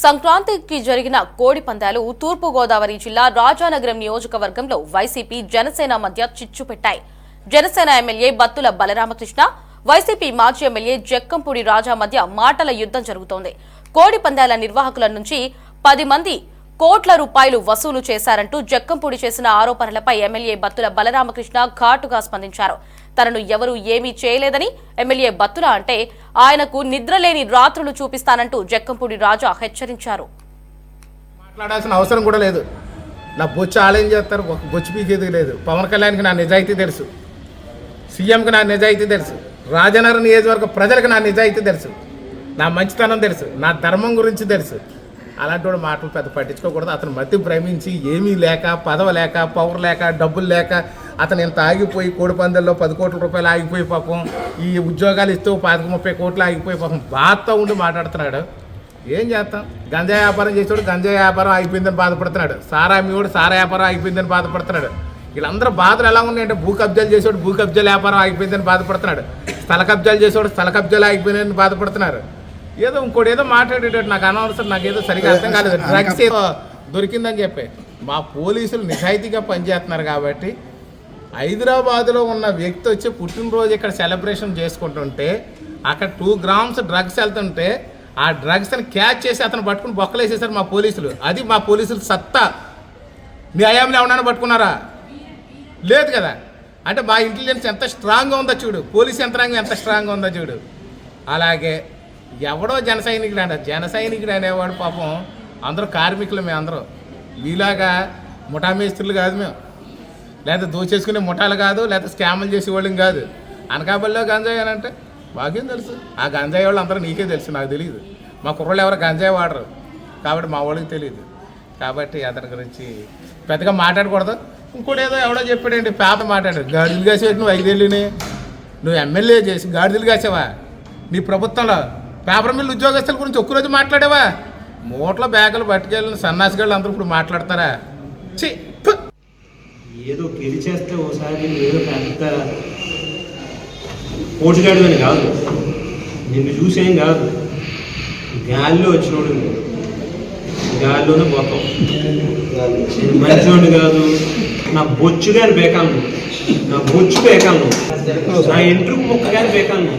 సంక్రాంతికి జరిగిన కోడి పందాలు తూర్పు గోదావరి జిల్లా రాజానగరం నియోజకవర్గంలో వైసీపీ జనసేన మధ్య చిచ్చు పెట్టాయి. జనసేన ఎమ్మెల్యే బత్తుల బలరామకృష్ణ, వైసీపీ మాజీ ఎమ్మెల్యే జక్కంపూడి రాజా మధ్య మాటల యుద్ధం జరుగుతోంది. కోడి పందాల నిర్వాహకుల నుంచి 10 మంది కోట్ల రూపాయలు వసూలు చేశారంటూ జక్కంపూడి చేసిన ఆరోపణలపై ఎమ్మెల్యే బత్తుల బలరామకృష్ణ ఘాటుగా స్పందించారు. తనను ఎవరూ ఏమీ చేయలేదని ఎమ్మెల్యే బత్తుల అంటే ఆయనకు నిద్రలేని రాత్రులు చూపిస్తానంటూ జక్కంపూడి రాజా హెచ్చరించారు. మాట్లాడాల్సిన అవసరం కూడా లేదు. నా బొచ్చు ఆలయం చేస్తారు, ఒక బొచ్చు పీకేది లేదు. పవన్ కళ్యాణ్కి నా నిజాయితీ తెలుసు, సీఎంకి నా నిజాయితీ తెలుసు, రాజనగరం నియోజకవర్గ ప్రజలకు నా నిజాయితీ తెలుసు, నా మంచితనం తెలుసు, నా ధర్మం గురించి తెలుసు. అలాంటి వాడు మాటలు పెద్ద పట్టించుకోకూడదు. అతను మతి భ్రమించి ఏమీ లేక, పదవ లేక, పవర్ లేక, డబ్బులు లేక అతను ఇంత ఆగిపోయి కోడి పందెల్లో 10 కోట్ల రూపాయలు ఆగిపోయి పాపం ఈ ఉద్యోగాలు ఇస్తూ 25-30 కోట్లు ఆగిపోయి పాపం బాధతో ఉండి మాట్లాడుతున్నాడు. ఏం చేస్తాం? గంజాయి వ్యాపారం చేసేవాడు గంజాయి వ్యాపారం ఆగిపోయిందని బాధపడుతున్నాడు, సారా అమ్మేవాడు సారా వ్యాపారం ఆగిపోయిందని బాధపడుతున్నాడు. వీళ్ళందరూ బాధలు ఎలా ఉన్నాయంటే భూ కబ్జాలు చేసేవాడు భూ కబ్జాల వ్యాపారం ఆగిపోయిందని బాధపడుతున్నాడు, స్థల కబ్జాలు చేసేవాడు స్థల కబ్జాలు ఆగిపోయిందని బాధపడుతున్నారు. ఏదో ఇంకోటి ఏదో మాట్లాడేటట్టు నాకు అనవసరం, నాకు ఏదో సరిగా అర్థం కాలేదు. డ్రగ్స్ ఏదో దొరికిందని చెప్పి మా పోలీసులు నిజాయితీగా పనిచేస్తున్నారు కాబట్టి హైదరాబాద్లో ఉన్న వ్యక్తి వచ్చి పుట్టినరోజు ఇక్కడ సెలబ్రేషన్ చేసుకుంటుంటే అక్కడ 2 గ్రామ్స్ డ్రగ్స్ వెళ్తుంటే ఆ డ్రగ్స్ని క్యాచ్ చేసి అతను పట్టుకుని బొక్కలేసేసారు మా పోలీసులు. అది మా పోలీసులు సత్తా. మీ హయాంలో ఎవరైనా పట్టుకున్నారా? లేదు కదా. అంటే మా ఇంటెలిజెన్స్ ఎంత స్ట్రాంగ్గా ఉందో చూడు, పోలీస్ యంత్రాంగం ఎంత స్ట్రాంగ్గా ఉందో చూడు. అలాగే ఎవడో జన సైనికుడు అనేవాడు పాపం అందరూ కార్మికులు, మేము అందరూ వీలాగా ముఠా మేస్త్రులు కాదు మేము, లేదా దోచేసుకునే ముఠాలు కాదు, లేదా స్కాములు చేసేవాళ్ళం కాదు. అనకాపల్లిలో గంజాయి అని అంటే మాకేం తెలుసు? ఆ గంజాయి వాళ్ళు అందరూ నీకే తెలుసు, నాకు తెలియదు. మా కుర్రోళ్ళు ఎవరు గంజాయి వాడరు కాబట్టి మా వాళ్ళకి తెలియదు. కాబట్టి అతని గురించి పెద్దగా మాట్లాడకూడదు. ఇంకోటి ఏదో ఎవడో చెప్పాడండి, పేపర్ మాట్లాడాడు, గాడిదలు కాసేవాడు నువ్వు 5 ఏళ్ళని, నువ్వు ఎమ్మెల్యే చేసి గాడిదలు కాసావా? నీ ప్రభుత్వంలో పేపర్ మిల్లు ఉద్యోగస్తుల గురించి ఒక్కరోజు మాట్లాడావా? మూటల బ్యాగులు పట్టుకెళ్ళిన సన్నాసిగాళ్ళు అందరూ ఇప్పుడు మాట్లాడతారా? ఏదో గెలిచేస్తే ఒకసారి ఏదో పెద్ద పోటుగాడు అని కాదు, నిన్ను చూసేం కాదు, గాలిలో వచ్చినోడు, గాలిలోనే పోతాం. నేను మంచివాడిని కాదు, నా బొచ్చు గారి బేకాలను, నా బొచ్చు బేకాలను, నా ఎంట్రుకు ముక్క గారి బేకాలను,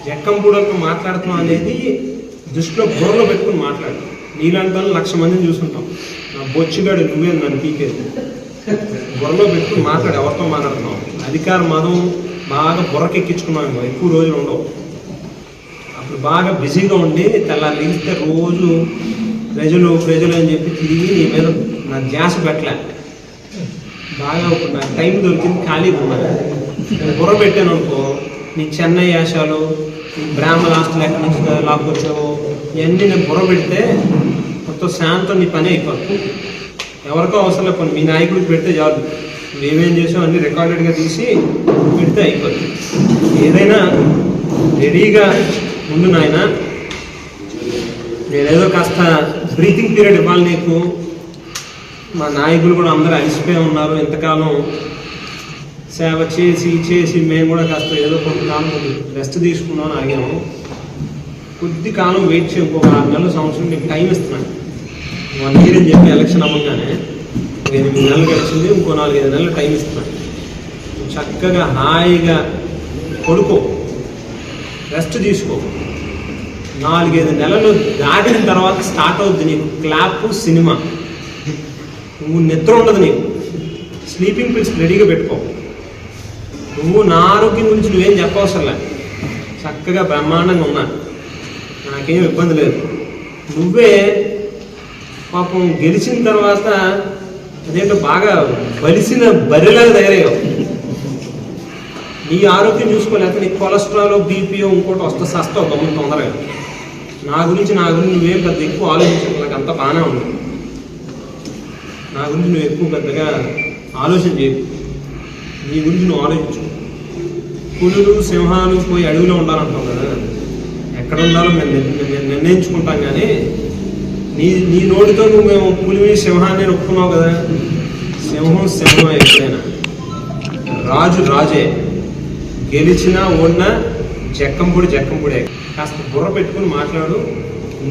జక్కంపూడితో మాట్లాడుతున్నాం అనేది దృష్టిలో బుర్రలో పెట్టుకుని మాట్లాడు. నీలాంటి వాళ్ళు 1,00,000 మందిని చూసుకుంటాం. నా బొచ్చుగాడు నువ్వే నన్ను పీకేది. బుర్రలో పెట్టుకుని మాట్లాడు, ఎవరితో మాట్లాడుతున్నావు. అధికార మదం బాగా బుర్రకెక్కించుకున్నాం, ఎక్కువ రోజులు ఉండవు. అప్పుడు బాగా బిజీగా ఉండి తెల్లారి లేస్తే రోజు ప్రజలు అని చెప్పి తిరిగి నీ మీద నా ధ్యాస పెట్టలే. బాగా ఇప్పుడు నాకు టైం దొరికింది, ఖాళీగా ఉన్నాను. నేను బుర్ర పెట్టాను అనుకో, నీ చెన్నై యాశాలు, నీ బ్రాహ్మణ హాస్టల్ ఎక్కడి నుంచి లాక్కొచ్చావు, ఇవన్నీ నేను బుర్ర పెడితే మొత్తం శాంతం నీ పని అయిపోతుంది. ఎవరికో అవసరం లేకపోతే మీ నాయకుడికి పెడితే చాలు, నువ్వేమేం చేసావు అన్నీ రికార్డెడ్గా తీసి పెడితే అయిపోతుంది. ఏదైనా రెడీగా ఉండు నాయన. నేనేదో కాస్త బ్రీతింగ్ పీరియడ్ ఇవ్వాలి నీకు. మా నాయకులు కూడా అందరూ అలసిపోయి ఉన్నారు, ఎంతకాలం సేవ చేసి మేము కూడా కాస్త ఏదో కొంతకాలం రెస్ట్ తీసుకున్నామని ఆగాము. కొద్ది కాలం వెయిట్ చేయి, ఇంకొక 6 నెలల సంవత్సరం నీకు టైం ఇస్తున్నాను. 1 year అని చెప్పి ఎలక్షన్ అవ్వగానే 8 నెలలు గడిచింది, ఇంకో 4-5 నెలలు టైం ఇస్తున్నాను. చక్కగా హాయిగా పడుకో, రెస్ట్ తీసుకో. 4-5 నెలలు దాటిన తర్వాత స్టార్ట్ అవుద్ది నీకు క్లాప్ సినిమా. నువ్వు నిద్ర ఉండదు, నీకు స్లీపింగ్ పిల్స్ రెడీగా పెట్టుకో. నువ్వు నా ఆరోగ్యం గురించి నువ్వేం చెప్పవసరం లేదు, చక్కగా బ్రహ్మాండంగా ఉన్నా, నాకేం ఇబ్బంది లేదు. నువ్వే పాపం గెలిచిన తర్వాత అదేంటో బాగా బలిసిన బరిలాగా తయారయ్యావు. నీ ఆరోగ్యం చూసుకోలేక నీకు కొలెస్ట్రాల్ బీపీఓ ఇంకోటి వస్తే సస్తావు గమని తొందరగా. నా గురించి నువ్వేం పెద్ద ఎక్కువ ఆలోచించు, నాకు అంత బాగానే ఉంది. నా గురించి నువ్వు ఎక్కువ పెద్దగా ఆలోచన చేయకు, నీ గురించి నువ్వు ఆలోచించు. పులులు సింహాలు పోయి అడవిలో ఉండాలంటావు కదా, ఎక్కడ ఉండాలో మేము నిర్ణయించుకుంటాం. కానీ నీ నోటితో నువ్వు మేము పులిని సింహాన్ని ఒప్పుకున్నావు కదా. సింహం ఎప్పుడైనా, రాజు రాజే, గెలిచినా ఓడినా జక్కంపూడే. కాస్త బుర్ర పెట్టుకుని మాట్లాడు,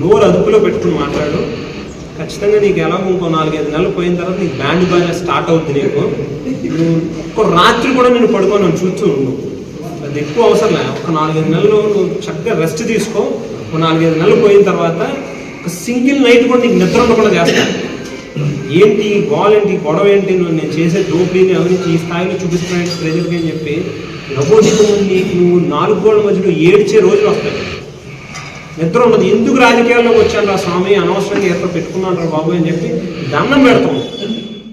నోరు అదుపులో పెట్టుకుని మాట్లాడు. ఖచ్చితంగా నీకు ఎలాగో ఇంకో 4-5 నెలలు పోయిన తర్వాత నీకు బ్యాండ్ బాగా స్టార్ట్ అవుతుంది. నీకు నువ్వు ఒక్క రాత్రి కూడా నేను పడుకొని నన్ను చూస్తూ ఉండు. అది ఎక్కువ అవసరం లేదు. ఒక 4-5 నెలలు నువ్వు చక్కగా రెస్ట్ తీసుకో. ఒక 4-5 నెలలు పోయిన తర్వాత ఒక సింగిల్ నైట్ కూడా నీకు నిద్ర ఉండకుండా చేస్తాను. ఏంటి గోల్ ఏంటి, గొడవ ఏంటి, నువ్వు నేను చేసే దోపిడీని అవినీతి ఈ స్థాయిలో చూపిస్తున్నాయి ప్రజలకి అని చెప్పి నవ్వుతూ నువ్వు 4 గోడల మధ్యలో ఏడ్చే రోజులు వస్తాయి. నిద్ర ఉన్నది. ఎందుకు రాజకీయాల్లోకి వచ్చాను రా స్వామి, అనవసరంగా ఎక్కడ పెట్టుకున్నాను రా బాబు అని చెప్పి దండం పెడతాం.